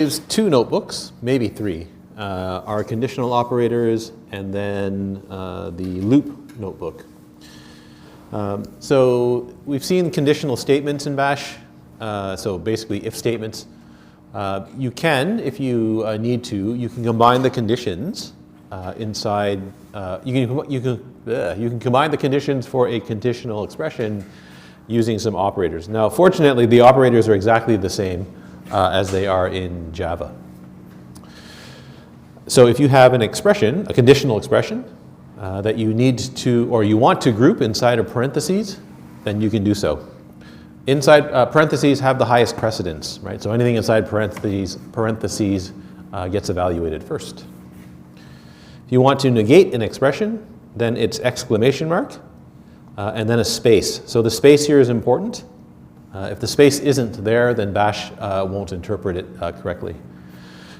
use two notebooks, maybe three. Our conditional operators and then the loop notebook. So we've seen conditional statements in Bash, so basically if statements. You can, if you need to, you can combine the conditions inside, you can combine the conditions for a conditional expression using some operators. Now fortunately the operators are exactly the same as they are in Java. So if you have an expression, a conditional expression, that you need to, or you want to group inside of parentheses, then you can do so. Inside parentheses have the highest precedence, right? So anything inside parentheses gets evaluated first. If you want to negate an expression, then it's exclamation mark and then a space. So the space here is important. If the space isn't there, then Bash won't interpret it correctly.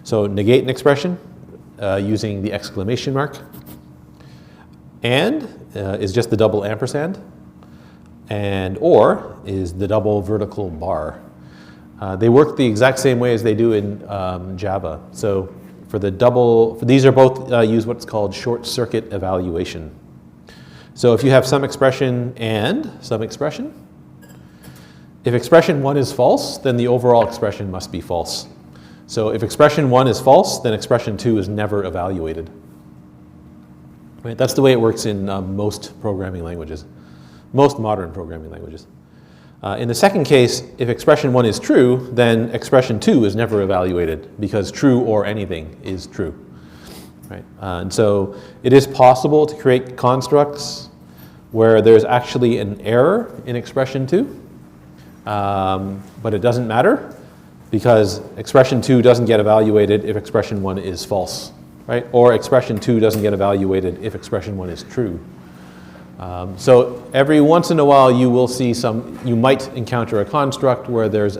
So negate an expression using the exclamation mark. And is just the double ampersand. And or is the double vertical bar. They work the exact same way as they do in Java. So for the double, these are both use what's called short circuit evaluation. So if you have some expression and some expression, if expression 1 is false, then the overall expression must be false. So if expression 1 is false, then expression 2 is never evaluated. Right? That's the way it works in most programming languages, most modern programming languages. In the second case, if expression 1 is true, then expression 2 is never evaluated because true or anything is true. Right? And so it is possible to create constructs where there's actually an error in expression 2. But it doesn't matter because expression 2 doesn't get evaluated if expression 1 is false, right? Or expression 2 doesn't get evaluated if expression 1 is true. So every once in a while you will see you might encounter a construct where there's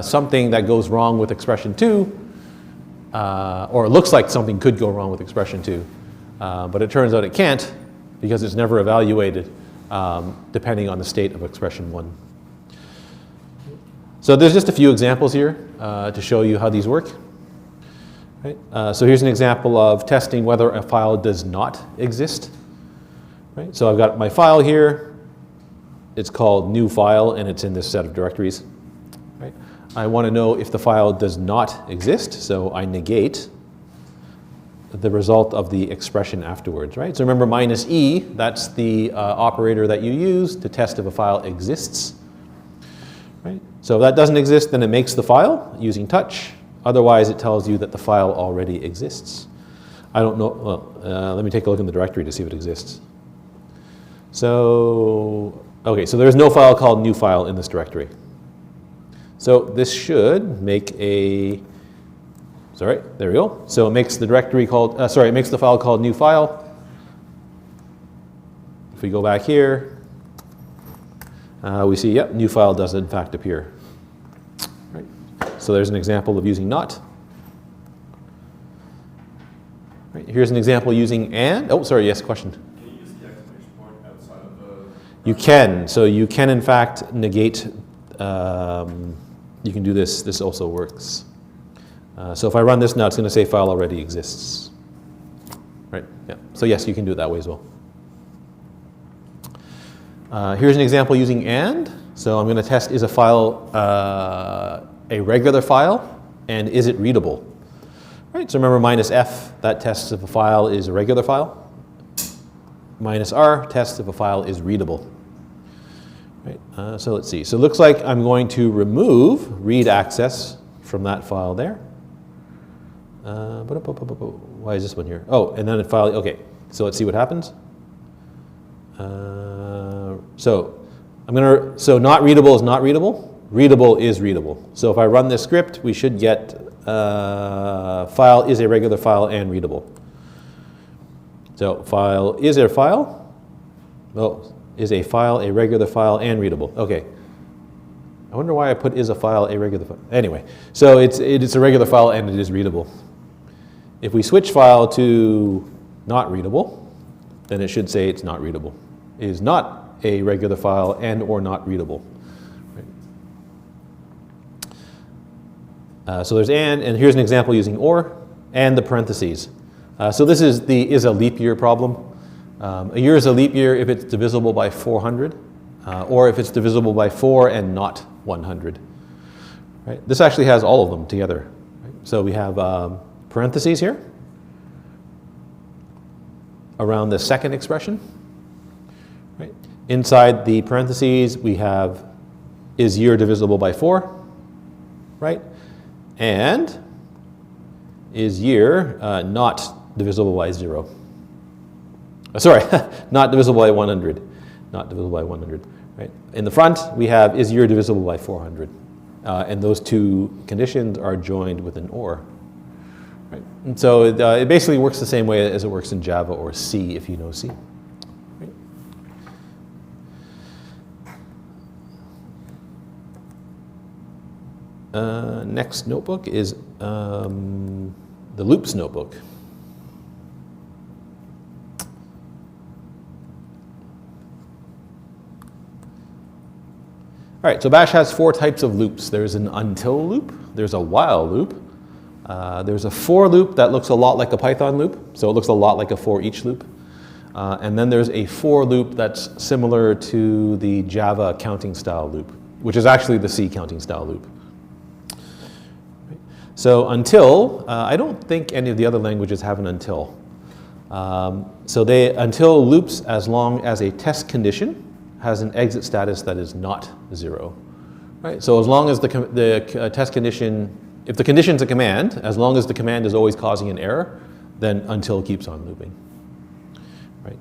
something that goes wrong with expression 2, or it looks like something could go wrong with expression 2, but it turns out it can't because it's never evaluated depending on the state of expression 1. So there's just a few examples here to show you how these work. Right? So here's an example of testing whether a file does not exist. Right? So I've got my file here. It's called new file and it's in this set of directories. Right? I want to know if the file does not exist, so I negate the result of the expression afterwards. Right? So remember -e, that's the operator that you use to test if a file exists. Right? So if that doesn't exist, then it makes the file using touch. Otherwise, it tells you that the file already exists. I don't know, well, let me take a look in the directory to see if it exists. So, okay, so there's no file called new file in this directory. So this should make sorry, there we go. So it makes the directory called, it makes the file called new file. If we go back here, we see, yep, new file does in fact appear. Right. So there's an example of using not. Right. Here's an example using and. Oh, sorry, yes, question. Can you use the exclamation point outside of the... You can. So you can in fact negate, you can do this. This also works. So if I run this now, it's going to say file already exists. Right, yeah. So yes, you can do it that way as well. Here's an example using and. So I'm going to test, is a file a regular file and is it readable? Right, so remember -f, that tests if a file is a regular file. -r tests if a file is readable. Right, so let's see. So it looks like I'm going to remove read access from that file there. Why is this one here? Oh, and then the file, okay. So let's see what happens. So not readable is not readable. Readable is readable. So if I run this script, we should get file is a regular file and readable. So file is a file. Oh, is a file a regular file and readable? Okay. I wonder why I put is a file a regular file. Anyway, so it's a regular file and it is readable. If we switch file to not readable, then it should say it's not readable. It is not a regular file and or not readable. Right. So there's and here's an example using or, and the parentheses. So this is a leap year problem. A year is a leap year if it's divisible by 400, or if it's divisible by 4 and not 100. Right? This actually has all of them together. Right? So we have parentheses here around the second expression. Right? Inside the parentheses, we have is year divisible by 4, right? And is year not divisible by 0. Sorry, not divisible by 100. Not divisible by 100, right? In the front, we have is year divisible by 400. And those two conditions are joined with an or. Right? And so it basically works the same way as it works in Java or C, if you know C. Next notebook is the loops notebook. All right, so Bash has 4 types of loops. There's an until loop, there's a while loop, there's a for loop that looks a lot like a Python loop, so it looks a lot like a for each loop. And then there's a for loop that's similar to the Java counting style loop, which is actually the C counting style loop. So until, I don't think any of the other languages have an until. So until loops as long as a test condition has an exit status that is not 0. Right? So as long as the test condition, if the condition's a command, as long as the command is always causing an error, then until keeps on looping. Right?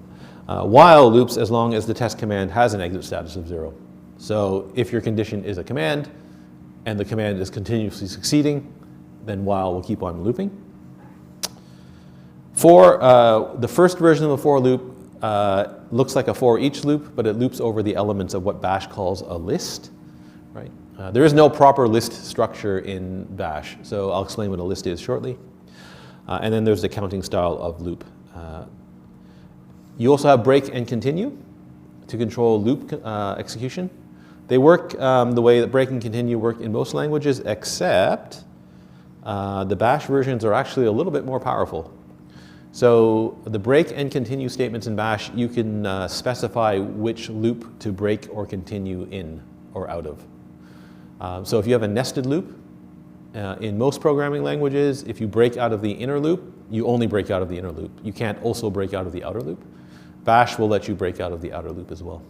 While loops as long as the test command has an exit status of 0. So if your condition is a command and the command is continuously succeeding, then while will keep on looping. For the first version of the for loop looks like a for each loop, but it loops over the elements of what Bash calls a list. Right? There is no proper list structure in Bash, so I'll explain what a list is shortly. And then there's the counting style of loop. You also have break and continue to control loop execution. They work the way that break and continue work in most languages, except the Bash versions are actually a little bit more powerful. So the break and continue statements in Bash, you can specify which loop to break or continue in or out of. So if you have a nested loop, in most programming languages, if you break out of the inner loop, you only break out of the inner loop. You can't also break out of the outer loop. Bash will let you break out of the outer loop as well.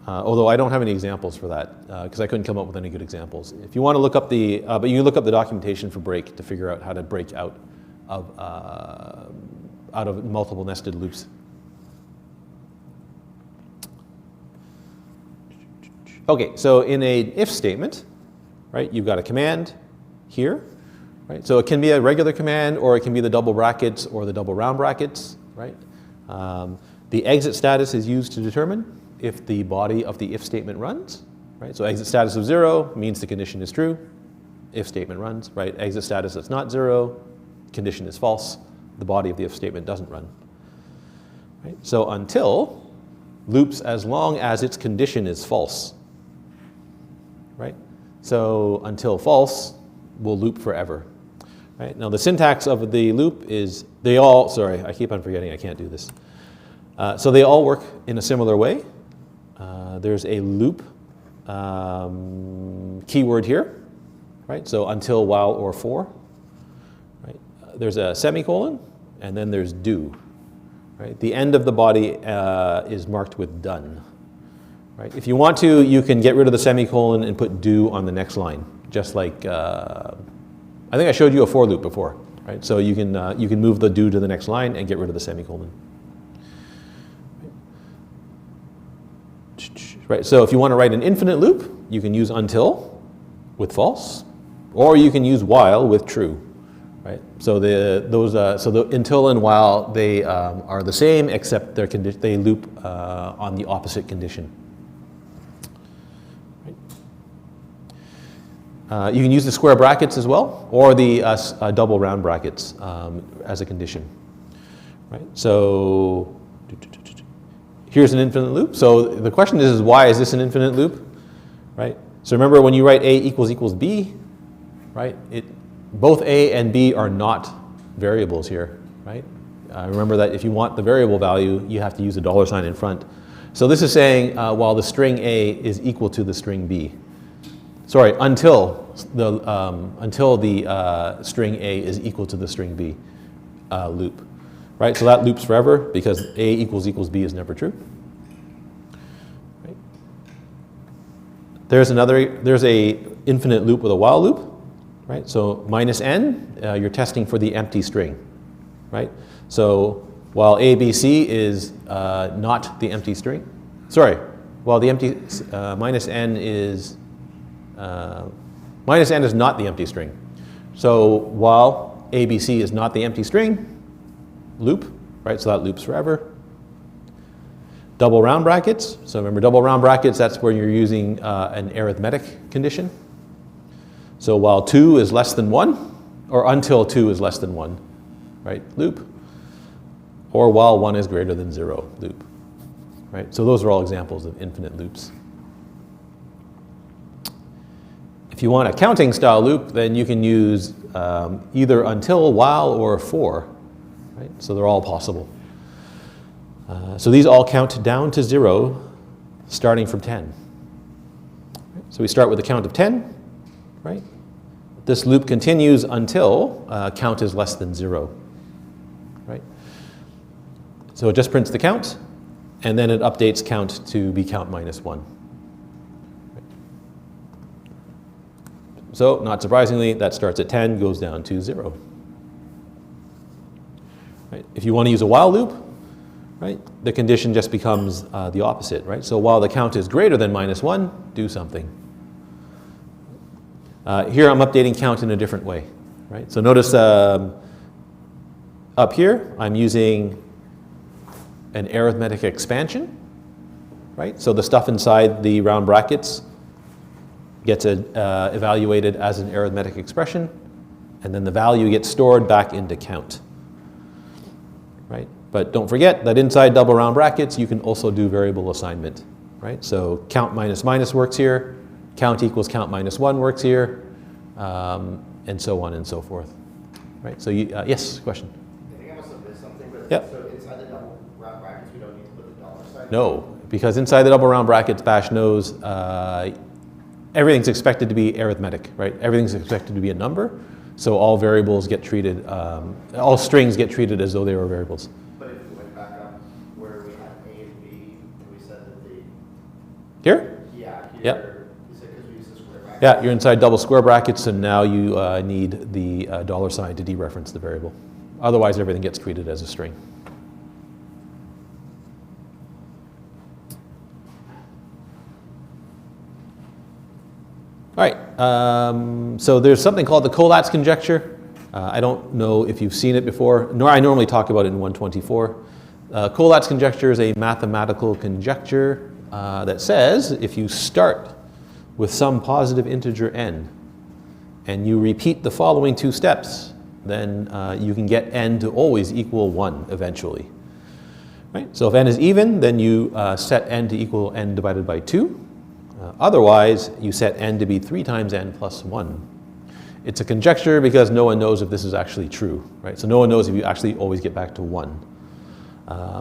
Although I don't have any examples for that, because I couldn't come up with any good examples. If you want to look up but you look up the documentation for break to figure out how to break out of multiple nested loops. Okay, so in an if statement, right, you've got a command here, right? So it can be a regular command, or it can be the double brackets or the double round brackets, right? The exit status is used to determine if the body of the if statement runs, right? So exit status of 0 means the condition is true. If statement runs, right? Exit status that's not 0, condition is false. The body of the if statement doesn't run. Right? So until loops as long as its condition is false, right? So until false will loop forever. Right? Now the syntax of the loop is sorry, I keep on forgetting I can't do this. So they all work in a similar way. There's a loop keyword here, right? So until, while, or for. Right? There's a semicolon, and then there's do. Right? The end of the body is marked with done. Right? If you want to, you can get rid of the semicolon and put do on the next line, just like I think I showed you a for loop before. Right? So you can move the do to the next line and get rid of the semicolon. Right, so if you want to write an infinite loop, you can use until with false, or you can use while with true. Right, so the until and while they are the same, except they loop on the opposite condition. Right. You can use the square brackets as well, or the double round brackets as a condition. Right, so. Here's an infinite loop. So the question is why is this an infinite loop? Right? So remember when you write A equals B, right? Both A and B are not variables here, right? Remember that if you want the variable value, you have to use a dollar sign in front. So this is saying while the string A is equal to the string B. Sorry, until the string A is equal to the string B loop, right? So that loops forever because A equals B is never true. Right? There's a infinite loop with a while loop, right? So minus n, you're testing for the empty string, right? So while ABC is not the empty string, sorry, while the empty minus n is not the empty string. So while ABC is not the empty string, loop, right? So that loops forever. Double round brackets. So remember, double round brackets, that's where you're using an arithmetic condition. So while 2 is less than 1, or until 2 is less than 1, right? Loop. Or while 1 is greater than 0, loop. Right? So those are all examples of infinite loops. If you want a counting style loop, then you can use either until, while, or for. Right? So they're all possible. So these all count down to 0, starting from 10. Right? So we start with a count of 10. Right? This loop continues until count is less than 0. Right? So it just prints the count, and then it updates count to be count minus 1. Right? So, not surprisingly, that starts at 10, goes down to 0. Right? If you want to use a while loop, right, the condition just becomes the opposite. Right? So while the count is greater than minus 1, do something. Here I'm updating count in a different way. Right? So notice up here I'm using an arithmetic expansion, right? So the stuff inside the round brackets gets evaluated as an arithmetic expression, and then the value gets stored back into count, right? But don't forget that inside double round brackets, you can also do variable assignment, right? So count minus minus works here, count equals count minus 1 works here, and so on and so forth, right? So yes, question? I think I must have missed something, but Yep. so inside the double round brackets, we don't need to put the dollar sign? No, because inside the double round brackets, Bash knows everything's expected to be arithmetic, right? Everything's expected to be a number, so all variables get treated, all strings get treated as though they were variables. But if we went back up where we had A and B, and we said that the... Here? Yeah, here, Yep. you said because we used the square bracket. Yeah, you're inside double square brackets, and now you need the dollar sign to dereference the variable. Otherwise, everything gets treated as a string. All right, so there's something called the Collatz conjecture. I don't know if you've seen it before, nor I normally talk about it in 124. Collatz conjecture is a mathematical conjecture that says if you start with some positive integer n and you repeat the following 2 steps, then you can get n to always equal 1 eventually. Right? So if n is even, then you set n to equal n divided by 2. Otherwise, you set n to be 3 times n plus 1. It's a conjecture because no one knows if this is actually true, right? So no one knows if you actually always get back to 1.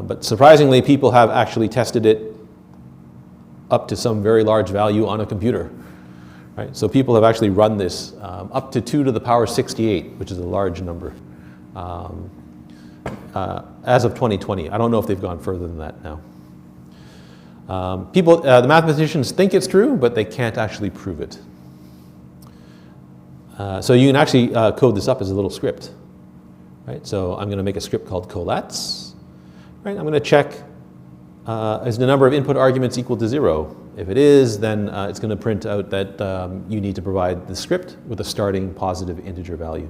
But surprisingly, people have actually tested it up to some very large value on a computer, right? So people have actually run this up to 2 to the power 68, which is a large number, as of 2020. I don't know if they've gone further than that now. The mathematicians think it's true, but they can't actually prove it. So you can actually code this up as a little script, right? So I'm going to make a script called Collatz, right? I'm going to check is the number of input arguments equal to 0. If it is, then it's going to print out that you need to provide the script with a starting positive integer value.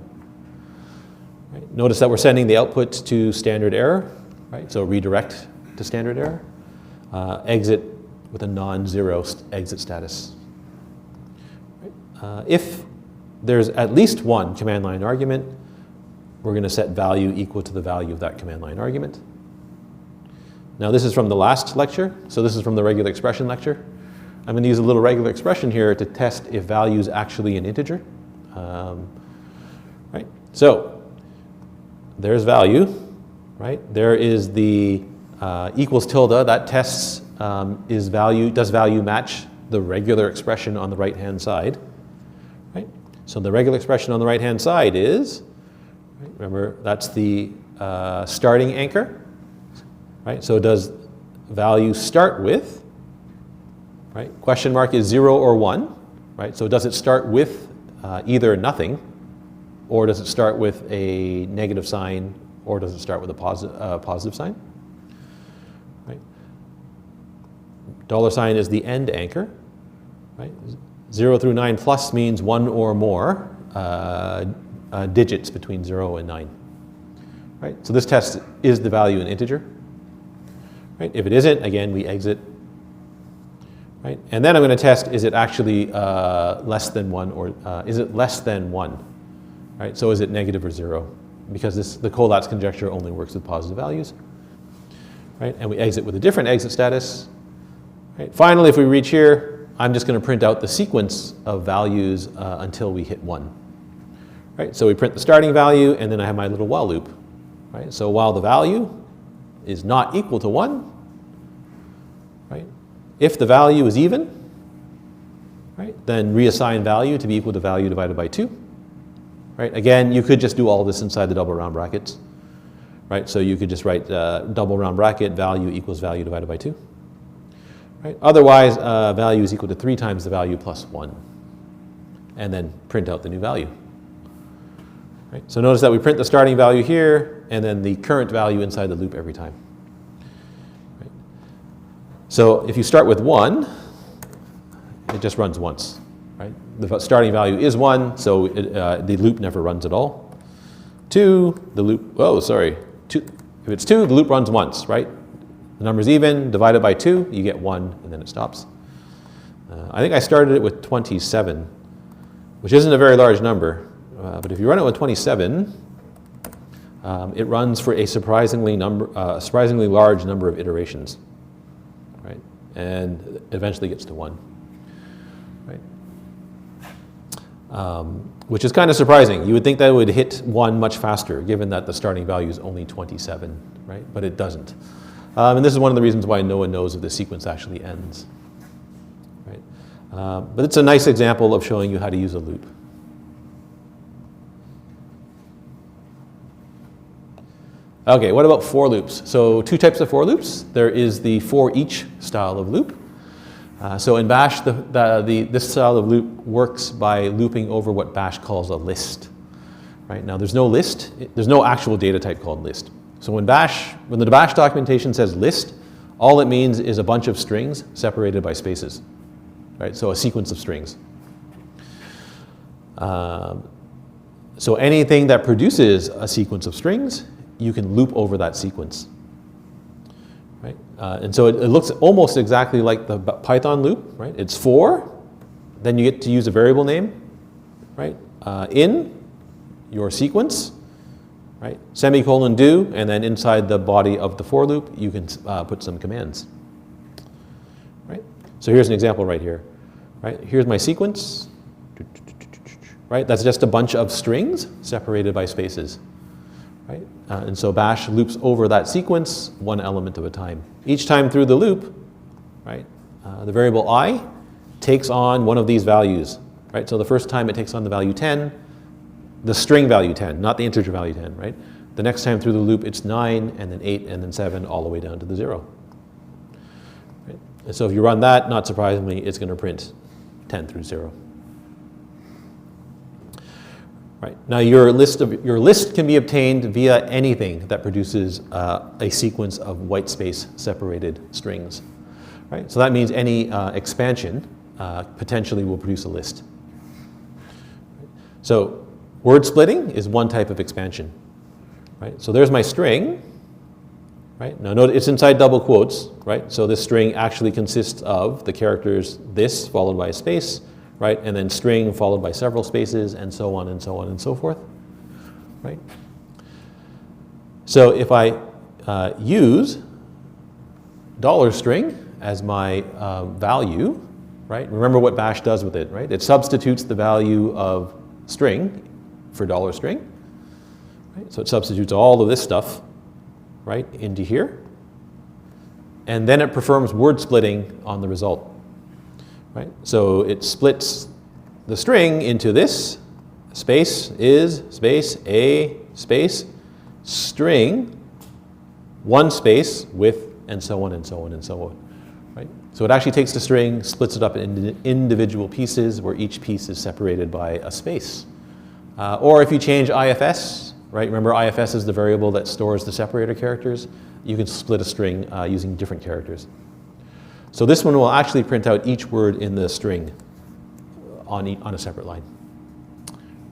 Right? Notice that we're sending the output to standard error, right? So redirect to standard error. Exit with a non-zero exit status. Right? If there's at least 1 command line argument, we're going to set value equal to the value of that command line argument. Now this is from the last lecture, so this is from the regular expression lecture. I'm going to use a little regular expression here to test if value is actually an integer. Right? So there's value, right? There is the equals tilde. That tests does value match the regular expression on the right-hand side, right? So the regular expression on the right-hand side is, right, remember, that's the starting anchor, right? So does value start with, right? Question mark is 0 or 1, right? So does it start with either nothing, or does it start with a negative sign, or does it start with a positive sign? Right? Dollar sign is the end anchor, right? 0 through 9 plus means 1 or more digits between 0 and 9. Right? So this test is the value an integer. Right? If it isn't, again, we exit. Right? And then I'm going to test, is it actually less than 1, or is it less than 1? Right? So is it negative or 0? Because the Collatz conjecture only works with positive values. Right? And we exit with a different exit status. Right? Finally, if we reach here, I'm just going to print out the sequence of values until we hit 1. Right? So we print the starting value, and then I have my little while loop. Right? So while the value is not equal to 1, right? If the value is even, right, then reassign value to be equal to value divided by 2. Right? Again, you could just do all this inside the double round brackets. Right? So you could just write double round bracket value equals value divided by 2. Right? Otherwise, value is equal to 3 times the value plus 1. And then print out the new value. Right? So notice that we print the starting value here, and then the current value inside the loop every time. Right? So if you start with 1, it just runs once. Right? The starting value is 1, so the loop never runs at all. 2, the loop, 2, if it's 2, the loop runs once, right? The number's even, divided by 2, you get 1, and then it stops. I think I started it with 27, which isn't a very large number. But if you run it with 27, it runs for a surprisingly large number of iterations, right? And eventually gets to 1, right? Which is kind of surprising. You would think that it would hit 1 much faster, given that the starting value is only 27, right? But it doesn't. And this is one of the reasons why no one knows if the sequence actually ends, right? But it's a nice example of showing you how to use a loop. Okay, what about for loops? So 2 types of for loops. There is the for each style of loop. So in Bash, this style of loop works by looping over what Bash calls a list. Right? Now there's no list, there's no actual data type called list. So when the Bash documentation says list, all it means is a bunch of strings separated by spaces. Right? So a sequence of strings. So anything that produces a sequence of strings, you can loop over that sequence. Right? And so it looks almost exactly like the Python loop. Right? It's for, then you get to use a variable name, right? In your sequence, right? Semicolon do, and then inside the body of the for loop, you can put some commands. Right? So here's an example right here. Right? Here's my sequence. Right? That's just a bunch of strings separated by spaces. Right? And so Bash loops over that sequence 1 element at a time. Each time through the loop, right, the variable I takes on one of these values. Right? So the first time it takes on the value 10, the string value 10, not the integer value 10. Right? The next time through the loop, it's 9, and then 8, and then 7, all the way down to the 0. Right? And so if you run that, not surprisingly, it's going to print 10 through 0. Right. Now your list can be obtained via anything that produces a sequence of white space separated strings. Right? So that means any expansion potentially will produce a list. So word splitting is one type of expansion. Right? So there's my string. Right? Now note it's inside double quotes. Right? So this string actually consists of the characters this followed by a space, right? And then string followed by several spaces, and so on and so on and so forth, right? So if I use $string as my value, right? Remember what Bash does with it, right? It substitutes the value of string for $string. Right? So it substitutes all of this stuff, right, into here. And then it performs word splitting on the result. Right? So it splits the string into this, space is, space, a, space, string, one space, with, and so on and so on and so on. Right? So it actually takes the string, splits it up into individual pieces where each piece is separated by a space. Or if you change IFS, right? Remember IFS is the variable that stores the separator characters. You can split a string using different characters. So this one will actually print out each word in the string on a separate line.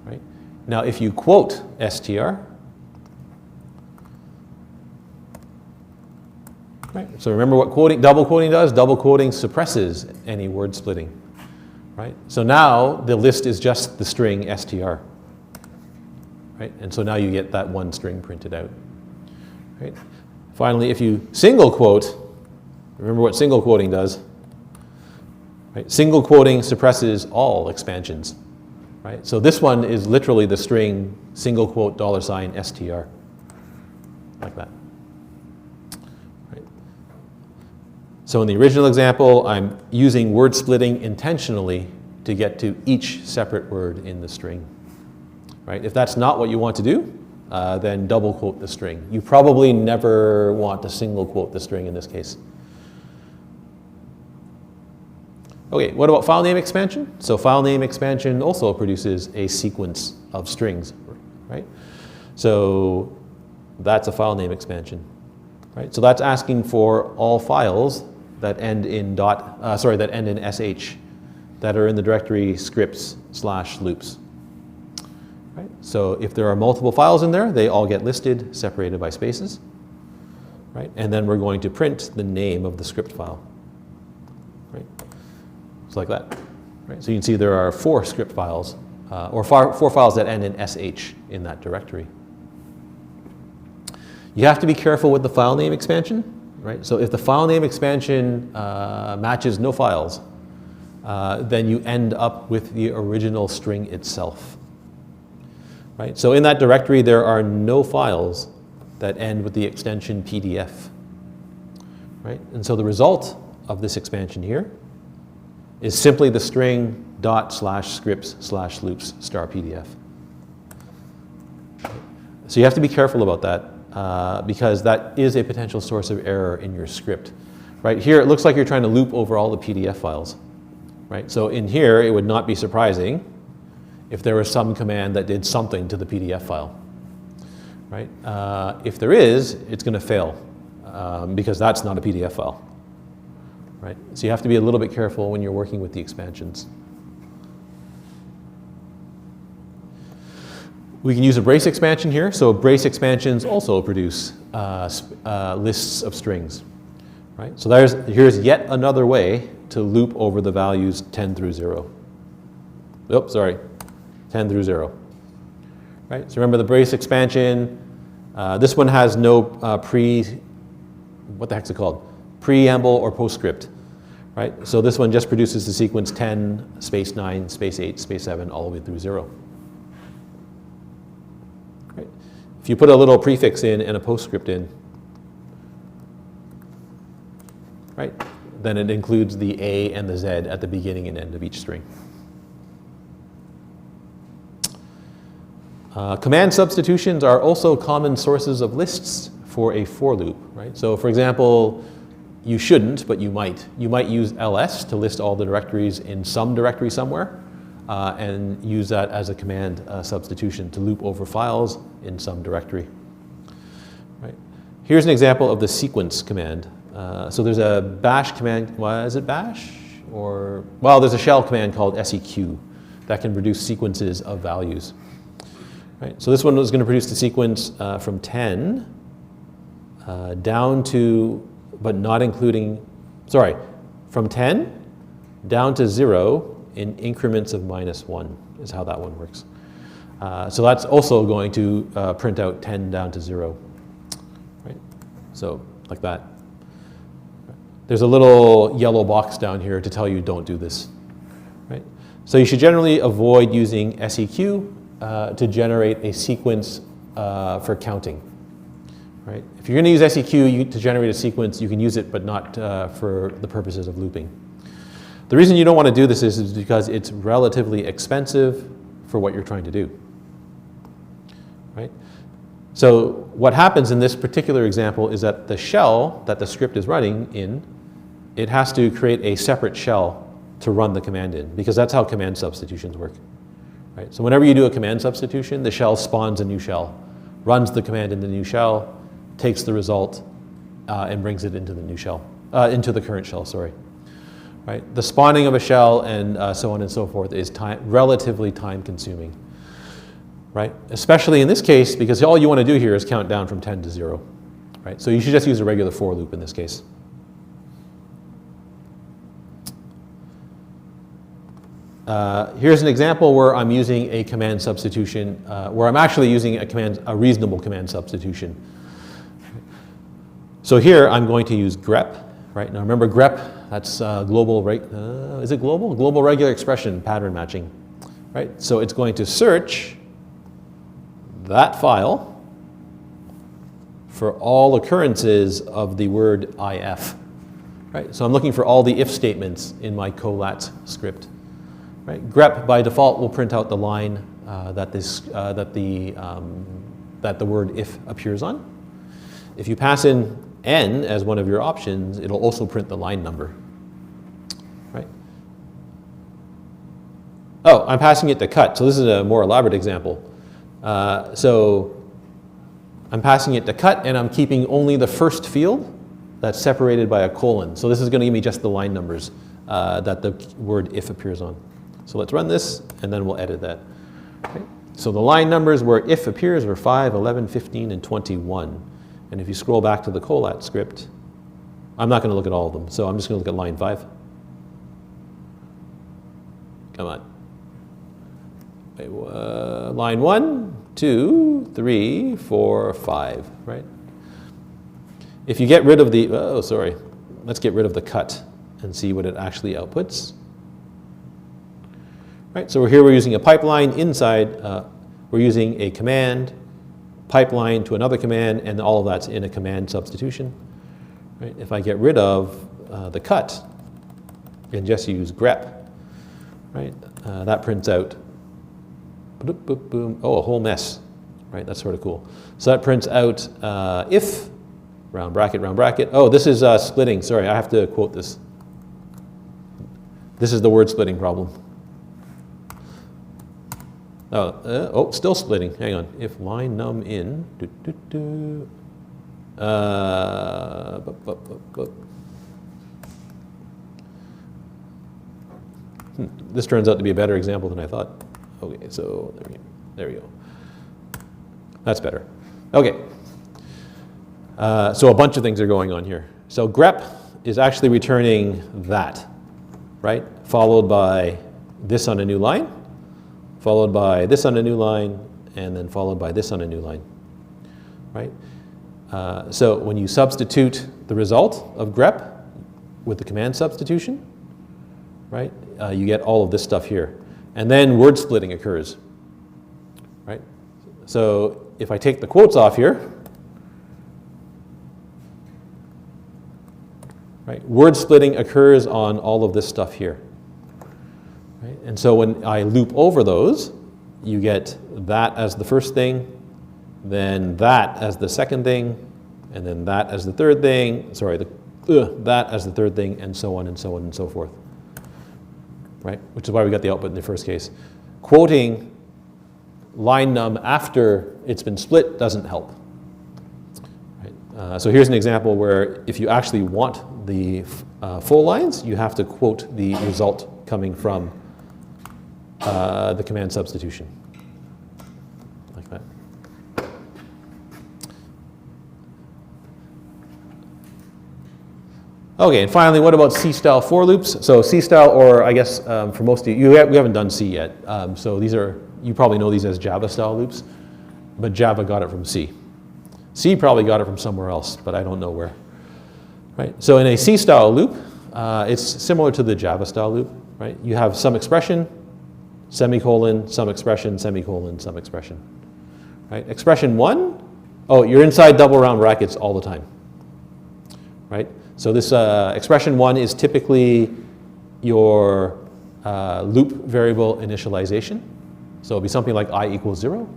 Right? Now if you quote str, right? So remember what double quoting does? Double quoting suppresses any word splitting. Right? So now the list is just the string str. Right? And so now you get that one string printed out. Right? Finally, if you single quote, remember what single quoting does. Right? Single quoting suppresses all expansions. Right? So this one is literally the string single quote $str, like that. Right? So in the original example, I'm using word splitting intentionally to get to each separate word in the string. Right? If that's not what you want to do, then double quote the string. You probably never want to single quote the string in this case. Okay, what about file name expansion? So file name expansion also produces a sequence of strings, right? So that's a file name expansion, right? So that's asking for all files that end in that end in sh, that are in the directory scripts/loops. Right? So if there are multiple files in there, they all get listed, separated by spaces. Right? And then we're going to print the name of the script file. Right? It's like that. Right? So you can see there are 4 script files, or 4 files that end in sh in that directory. You have to be careful with the file name expansion. Right? So if the file name expansion matches no files, then you end up with the original string itself. Right? So in that directory, there are no files that end with the extension PDF. Right? And so the result of this expansion here is simply the string ./scripts/loops *PDF. So you have to be careful about that because that is a potential source of error in your script. Right? Here, it looks like you're trying to loop over all the PDF files. Right? So in here, it would not be surprising if there was some command that did something to the PDF file. Right? If there is, it's going to fail because that's not a PDF file. Right? So you have to be a little bit careful when you're working with the expansions. We can use a brace expansion here. So brace expansions also produce lists of strings. Right? So here's yet another way to loop over the values 10 through 0. Oops, sorry. 10 through 0. Right? So remember the brace expansion, this one has no what the heck's it called? Preamble or postscript. Right? So this one just produces the sequence 10, space 9, space 8, space 7, all the way through 0. Right? If you put a little prefix in and a postscript in, right, then it includes the A and the Z at the beginning and end of each string. Command substitutions are also common sources of lists for a for loop, right? So for example, you shouldn't, but you might. You might use ls to list all the directories in some directory somewhere and use that as a command substitution to loop over files in some directory. Right? Here's an example of the sequence command. So there's a bash command, is it bash? Or, well, there's a shell command called seq that can produce sequences of values. Right, so this one is going to produce the sequence from 10 down to, but not including, sorry, from 10 down to 0 in increments of -1 is how that one works. So that's also going to print out 10 down to 0. Right? So like that. There's a little yellow box down here to tell you don't do this. Right? So you should generally avoid using SEQ to generate a sequence for counting. Right? If you're going to use SEQ to generate a sequence, you can use it, but not for the purposes of looping. The reason you don't want to do this is because it's relatively expensive for what you're trying to do. Right? So what happens in this particular example is that the shell that the script is running in, it has to create a separate shell to run the command in, because that's how command substitutions work. Right? So whenever you do a command substitution, the shell spawns a new shell, runs the command in the new shell, takes the result, and brings it into the new shell, into the current shell, sorry. Right? The spawning of a shell and so on and so forth is relatively time consuming. Right? Especially in this case, because all you want to do here is count down from 10 to 0. Right? So you should just use a regular for loop in this case. Here's an example where I'm using a command substitution, where I'm actually using a reasonable command substitution. So here I'm going to use grep. Right? Now remember grep, that's global, is it global? Global regular expression pattern matching. Right? So it's going to search that file for all occurrences of the word if. Right? So I'm looking for all the if statements in my colat script. Right? Grep by default will print out the line that the word if appears on. If you pass in n as one of your options, it'll also print the line number. Right? Oh, I'm passing it to cut. So this is a more elaborate example. So I'm passing it to cut, and I'm keeping only the first field that's separated by a colon. So this is going to give me just the line numbers that the word if appears on. So let's run this, and then we'll edit that. Okay. So the line numbers where if appears were 5, 11, 15, and 21. And if you scroll back to the colat script, I'm not going to look at all of them, so I'm just going to look at line 5. Come on. Wait, line 1, 2, 3, 4, 5, right? If you get rid of the, let's get rid of the cut and see what it actually outputs. Right, so we're using a pipeline inside, we're using a command, pipeline to another command, and all of that's in a command substitution. Right? If I get rid of the cut and just use grep, right, that prints out, oh, a whole mess. Right, that's sort of cool. So that prints out if, round bracket, round bracket. Oh, this is splitting. Sorry, I have to quote this. This is the word splitting problem. Still splitting. Hang on. If line num in. This turns out to be a better example than I thought. Okay, so there we go. That's better. Okay. So a bunch of things are going on here. So grep is actually returning that, right? Followed by this on a new line, followed by this on a new line, and then followed by this on a new line, right? So when you substitute the result of grep with the command substitution, right, you get all of this stuff here. And then word splitting occurs, right? So if I take the quotes off here, right, word splitting occurs on all of this stuff here. Right? And so when I loop over those, you get that as the first thing, then that as the second thing, and then that as the third thing, that as the third thing, and so on and so on and so forth. Right? Which is why we got the output in the first case. Quoting line num after it's been split doesn't help. Right? So here's an example where if you actually want the full lines, you have to quote the result coming from the command substitution, like that. Okay, and finally, what about C-style for loops? So C-style, or I guess for most of you, we haven't done C yet. So these are, you probably know these as Java-style loops, but Java got it from C. C probably got it from somewhere else, but I don't know where. Right? So in a C-style loop, it's similar to the Java-style loop. Right? You have some expression, semicolon, some expression, semicolon, some expression. Right? Expression 1, oh, you're inside double round brackets all the time. Right? So this expression 1 is typically your loop variable initialization. So it'll be something like I equals 0.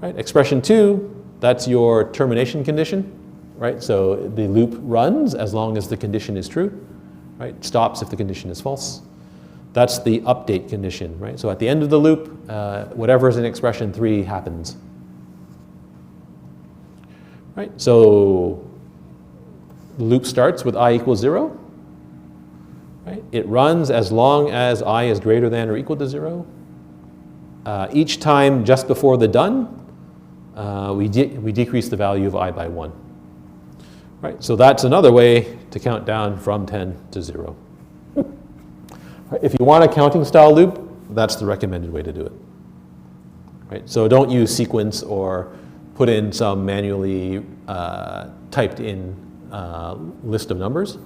Right? Expression 2, that's your termination condition. Right? So the loop runs as long as the condition is true. Right? Stops if the condition is false. That's the update condition. Right? So at the end of the loop, whatever is in expression 3 happens. Right? So the loop starts with I equals 0. Right? It runs as long as I is greater than or equal to 0. Each time just before the done, we decrease the value of I by 1. Right? So that's another way to count down from 10 to 0. Right? If you want a counting style loop, that's the recommended way to do it. Right? So don't use sequence or put in some manually typed in list of numbers.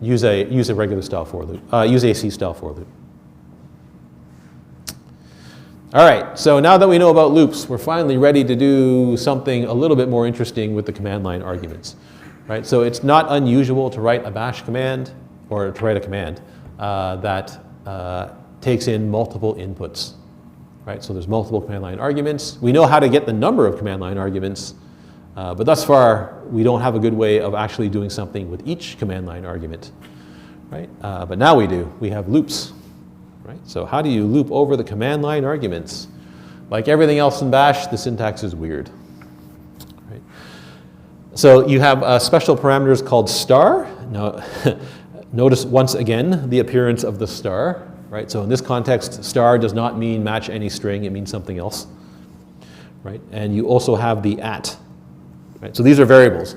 Use a regular style for loop. Use a C style for loop. All right, so now that we know about loops, we're finally ready to do something a little bit more interesting with the command line arguments. Right? So it's not unusual to write a bash command or to write a command that takes in multiple inputs. Right? So there's multiple command line arguments. We know how to get the number of command line arguments, but thus far we don't have a good way of actually doing something with each command line argument. Right? But now we do. We have loops. Right? So how do you loop over the command line arguments? Like everything else in bash, the syntax is weird. Right? So you have special parameters called star. Now, notice once again the appearance of the star. Right? So in this context, star does not mean match any string, it means something else. Right? And you also have the at. Right? So these are variables.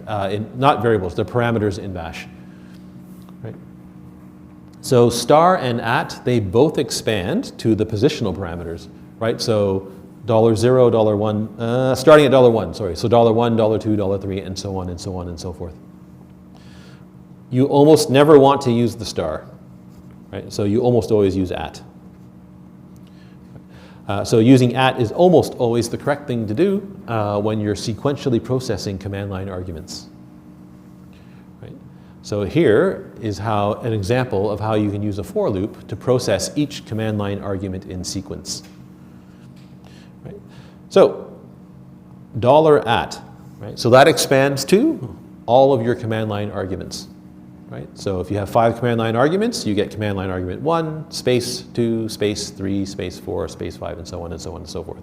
Not variables, they're parameters in bash. Right? So star and at, they both expand to the positional parameters. Right? So $0, $1, starting at $1, sorry. So $1, $2, $3, and so on and so on and so forth. You almost never want to use the star. Right? So you almost always use at. So using at is almost always the correct thing to do when you're sequentially processing command line arguments. Right? So here is an example of how you can use a for loop to process each command line argument in sequence. Right? So $at, right? So that expands to all of your command line arguments. Right? So if you have 5 command line arguments, you get command line argument 1, space 2, space 3, space 4, space 5, and so on and so on and so forth.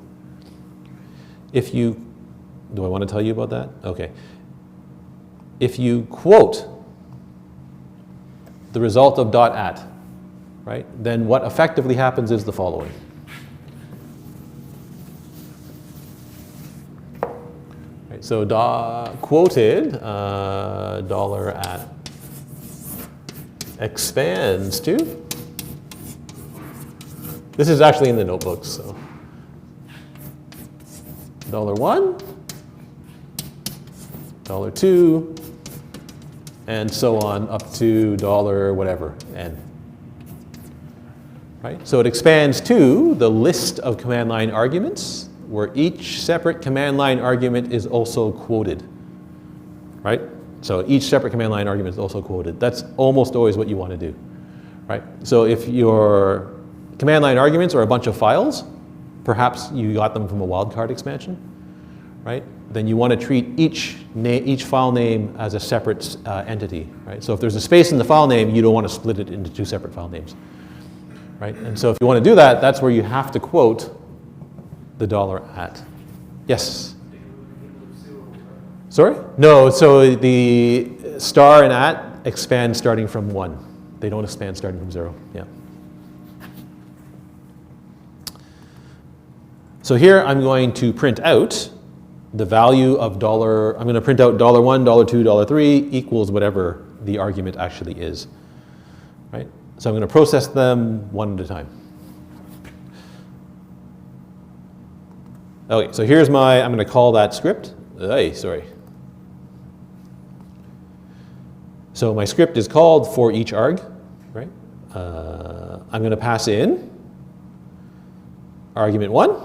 If you, do I want to tell you about that? Okay. If you quote the result of .at, right, then what effectively happens is the following. Right, so quoted $at expands to, this is actually in the notebooks, so $1, $2, and so on up to whatever, n. Right? So it expands to the list of command line arguments where each separate command line argument is also quoted. Right? So each separate command line argument is also quoted. That's almost always what you want to do. Right? So if your command line arguments are a bunch of files, perhaps you got them from a wildcard expansion, right? Then you want to treat each file name as a separate entity. Right? So if there's a space in the file name, you don't want to split it into 2 separate file names. Right? And so if you want to do that, that's where you have to quote the $at. Yes? Sorry? No, so the star and at expand starting from 1. They don't expand starting from 0. Yeah. So here I'm going to print out the value of I'm going to print out $1, $2, $3 equals whatever the argument actually is. Right? So I'm going to process them one at a time. Okay, so here's I'm going to call that script. Sorry. So my script is called for each arg, right? I'm going to pass in argument 1,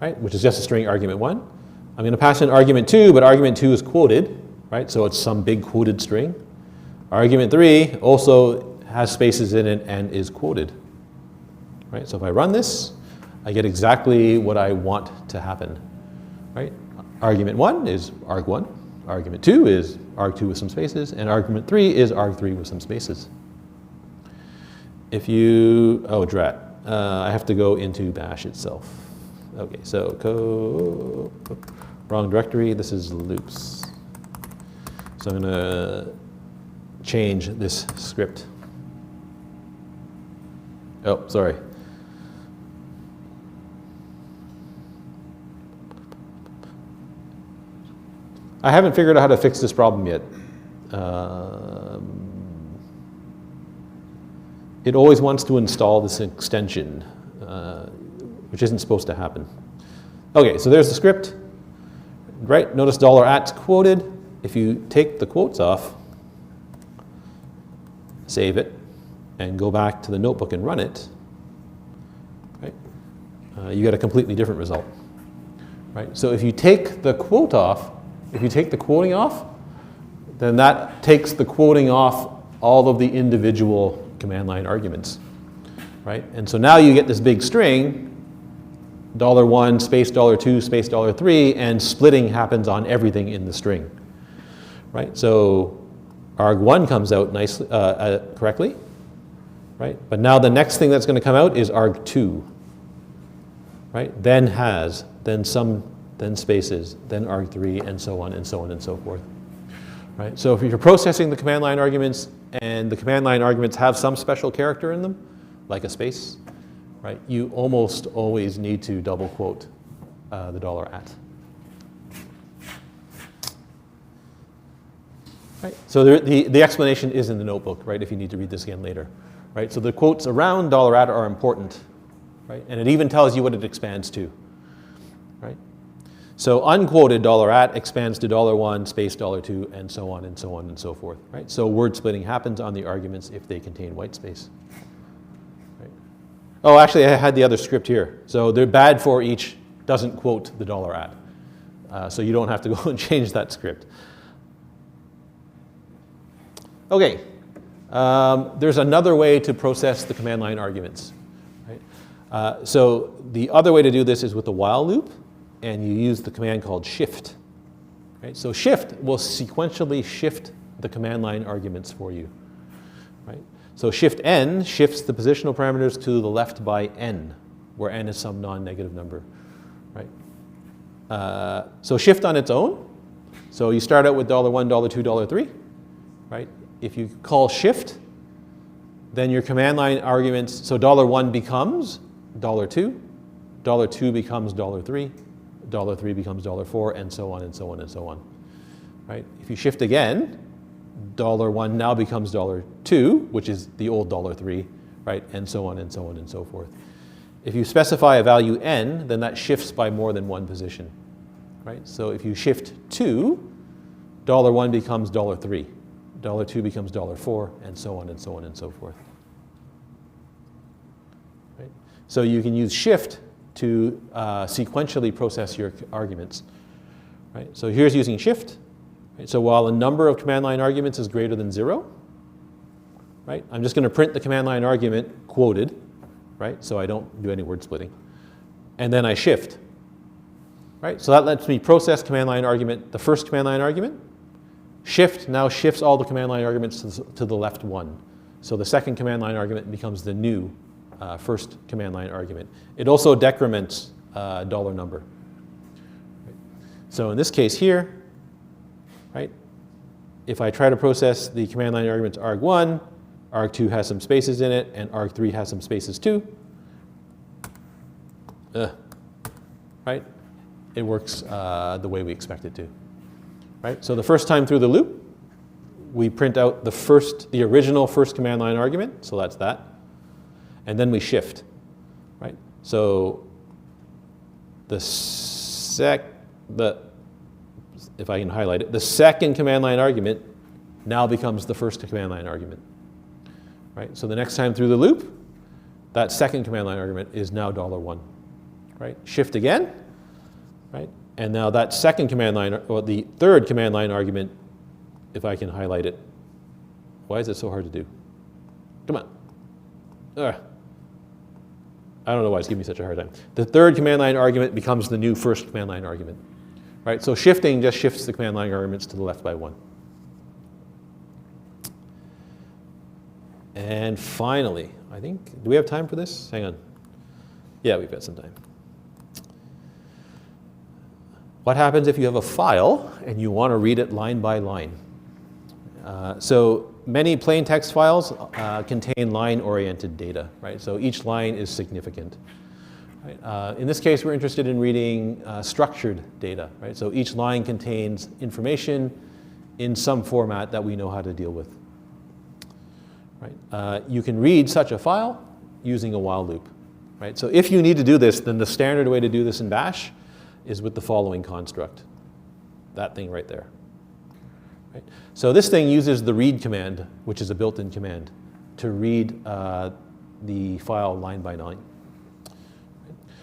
right, which is just a string argument 1. I'm going to pass in argument 2, but argument 2 is quoted, right, so it's some big quoted string. Argument 3 also has spaces in it and is quoted, right? So if I run this, I get exactly what I want to happen, right? Argument 1 is arg1, argument 2 is arg2 with some spaces, and argument 3 is arg3 with some spaces. If you, oh drat, I have to go into bash itself. Okay, so wrong directory, this is loops. So I'm gonna change this script. Oh, sorry. I haven't figured out how to fix this problem yet. It always wants to install this extension, which isn't supposed to happen. Okay, so there's the script, right? Notice $at's quoted. If you take the quotes off, save it, and go back to the notebook and run it, right? You get a completely different result, right? So if you take the quote off, if you take the quoting off, then that takes the quoting off all of the individual command line arguments, right? And so now you get this big string, $1 space $2 space $3, and splitting happens on everything in the string, right? So arg1 comes out nicely, correctly, right? But now the next thing that's going to come out is arg2, right? Then has, then some, then spaces, then arg3, and so on and so on and so forth, right? So if you're processing the command line arguments and the command line arguments have some special character in them, like a space, right? You almost always need to double quote the $at. Right? So the explanation is in the notebook, right, if you need to read this again later, right? So the quotes around $at are important, right? And it even tells you what it expands to, right? So unquoted $at expands to $1 space $2 and so on and so on and so forth, right? So word splitting happens on the arguments if they contain white space. Right? Oh, actually, I had the other script here. So they're bad for each doesn't quote the $at. So you don't have to go and change that script. Okay, there's another way to process the command line arguments. Right? So the other way to do this is with the while loop, and you use the command called shift. Right? So shift will sequentially shift the command line arguments for you. Right? So shift n shifts the positional parameters to the left by n, where n is some non-negative number. Right? So shift on its own. So you start out with $1, $2, $3. Right? If you call shift, then your command line arguments, so $1 becomes $2, $2 becomes $3, $3 becomes $4, and so on and so on and so on. Right? If you shift again, $1 now becomes $2, which is the old $3, right? And so on and so on and so forth. If you specify a value n, then that shifts by more than one position. Right? So if you shift 2, $1 becomes $3. $2 becomes $4, and so on and so on and so forth. Right? So you can use shift to sequentially process your arguments. Right? So here's using shift. Right? So while the number of command line arguments is greater than 0, right? I'm just going to print the command line argument quoted, right? So I don't do any word splitting. And then I shift. Right? So that lets me process command line argument, the first command line argument. Shift now shifts all the command line arguments to the left one. So the second command line argument becomes the new first command line argument. It also decrements dollar number. Right? So in this case here, right, if I try to process the command line arguments arg1, arg2 has some spaces in it, and arg3 has some spaces too, right? It works the way we expect it to. Right? So the first time through the loop, we print out the original first command line argument, so that's that, and then we shift. Right? So if I can highlight it, the second command line argument now becomes the first command line argument. Right? So the next time through the loop, that second command line argument is now $1, right? Shift again, right? And now that second command line, or the third command line argument, if I can highlight it. Why is it so hard to do? Come on. Ugh. I don't know why it's giving me such a hard time. The third command line argument becomes the new first command line argument, right? So shifting just shifts the command line arguments to the left by 1. And finally, I think, do we have time for this? Hang on. Yeah, we've got some time. What happens if you have a file and you want to read it line by line? So many plain text files contain line-oriented data, right? So each line is significant. Right? In this case, we're interested in reading structured data, right? So each line contains information in some format that we know how to deal with. Right? You can read such a file using a while loop, right? So if you need to do this, then the standard way to do this in Bash is with the following construct, that thing right there. Right? So this thing uses the read command, which is a built-in command, to read the file line by line.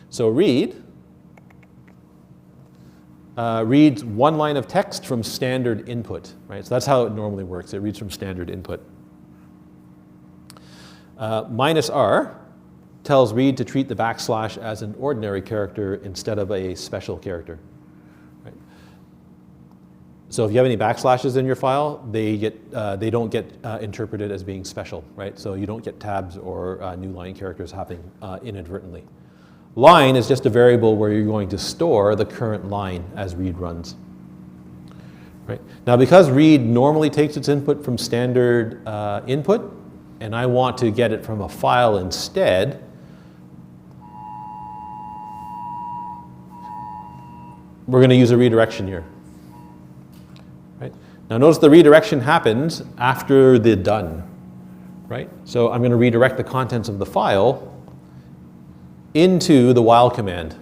So read reads one line of text from standard input, right? So that's how it normally works. It reads from standard input. -R tells read to treat the backslash as an ordinary character instead of a special character. Right? So if you have any backslashes in your file, they don't get interpreted as being special, right? So you don't get tabs or new line characters happening inadvertently. Line is just a variable where you're going to store the current line as read runs. Right? Now, because read normally takes its input from standard input, and I want to get it from a file instead, we're going to use a redirection here. Right? Now notice the redirection happens after the done. Right? So I'm going to redirect the contents of the file into the while command.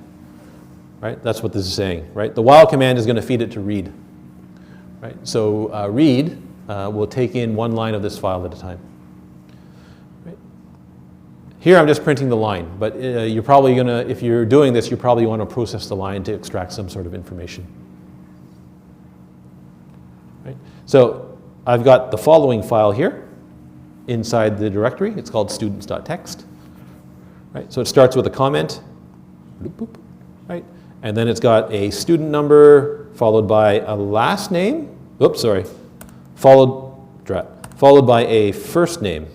Right? That's what this is saying. Right? The while command is going to feed it to read. Right? So read will take in one line of this file at a time. Here I'm just printing the line, but you're probably going to, if you're doing this, you probably want to process the line to extract some sort of information. Right? So I've got the following file here inside the directory. It's called students.txt. Right? So it starts with a comment, boop, boop, right? And then it's got a student number followed by a last name, oops, sorry, followed by a first name.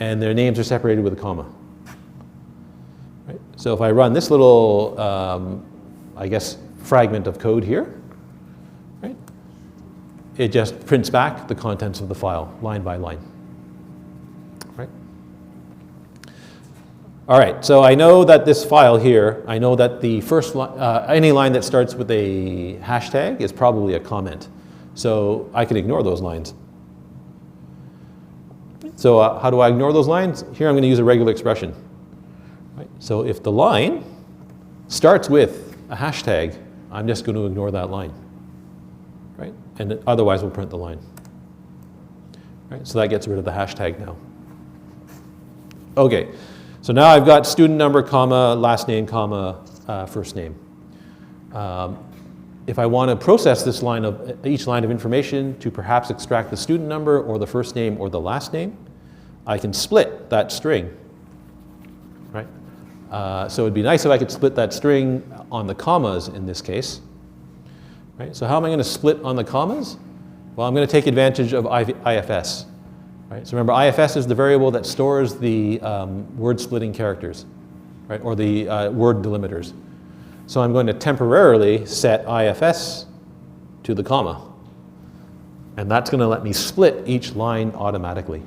And their names are separated with a comma. Right? So if I run this little, I guess, fragment of code here, right, it just prints back the contents of the file, line by line. Right? All right, so I know that this file here, I know that the first any line that starts with a hashtag is probably a comment. So I can ignore those lines. So how do I ignore those lines? Here I'm going to use a regular expression. Right? So if the line starts with a hashtag, I'm just going to ignore that line. Right? And otherwise we'll print the line. Right? So that gets rid of the hashtag now. Okay, so now I've got student number, comma, last name, comma, first name. If I want to process this line of each line of information to perhaps extract the student number or the first name or the last name, I can split that string. Right? So it'd be nice if I could split that string on the commas in this case. Right? So how am I going to split on the commas? Well, I'm going to take advantage of IFS. Right? So remember, IFS is the variable that stores the word splitting characters, right? Or the word delimiters. So I'm going to temporarily set IFS to the comma. And that's going to let me split each line automatically.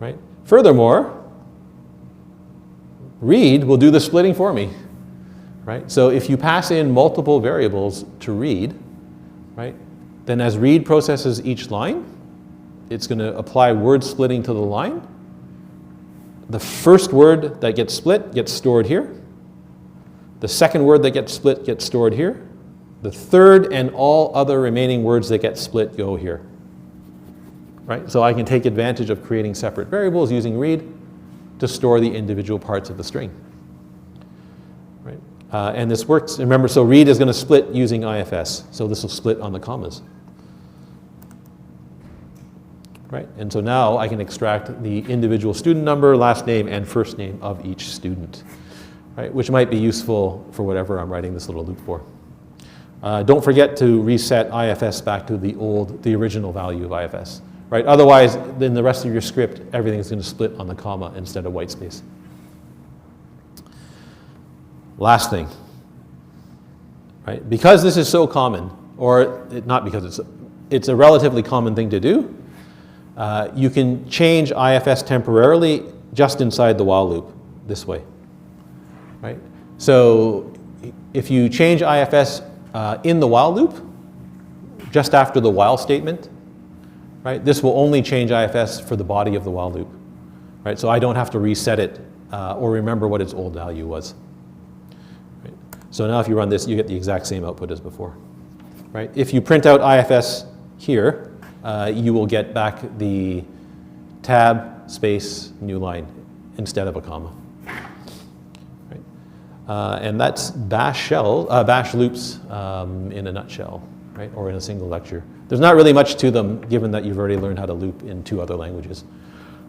Right? Furthermore, read will do the splitting for me. Right? So if you pass in multiple variables to read, right, then as read processes each line, it's going to apply word splitting to the line. The first word that gets split gets stored here. The second word that gets split gets stored here. The third and all other remaining words that get split go here. right? So I can take advantage of creating separate variables using read to store the individual parts of the string, right? And this works, remember, so read is going to split using IFS, so this will split on the commas, right? And so now I can extract the individual student number, last name, and first name of each student, right? Which might be useful for whatever I'm writing this little loop for. Don't forget to reset IFS back to the original value of IFS, right? Otherwise, in the rest of your script, everything's going to split on the comma instead of white space. Last thing, right? Because this is so common, or not because it's a relatively common thing to do, you can change IFS temporarily just inside the while loop this way, right? So if you change IFS in the while loop, just after the while statement, right, this will only change IFS for the body of the while loop, right? So I don't have to reset it or remember what its old value was. Right? So now if you run this, you get the exact same output as before, right? If you print out IFS here, you will get back the tab space new line instead of a comma. And that's bash loops in a nutshell, right? Or in a single lecture. There's not really much to them, given that you've already learned how to loop in 2 other languages.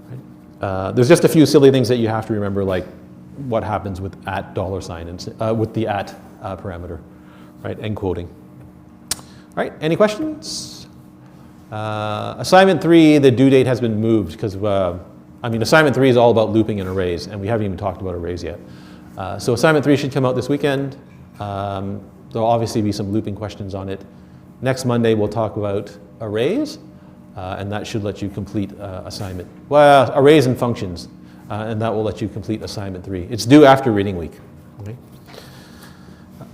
Right? There's just a few silly things that you have to remember, like what happens with $, and with the parameter, right? And quoting. All right, any questions? Assignment 3, the due date has been moved because, assignment 3 is all about looping in arrays, and we haven't even talked about arrays yet. So assignment 3 should come out this weekend. There'll obviously be some looping questions on it. Next Monday, we'll talk about arrays, and that should let you complete assignment. Well, arrays and functions, and that will let you complete assignment 3. It's due after reading week. Okay.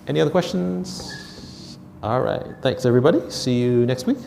Any other questions? All right, thanks everybody. See you next week.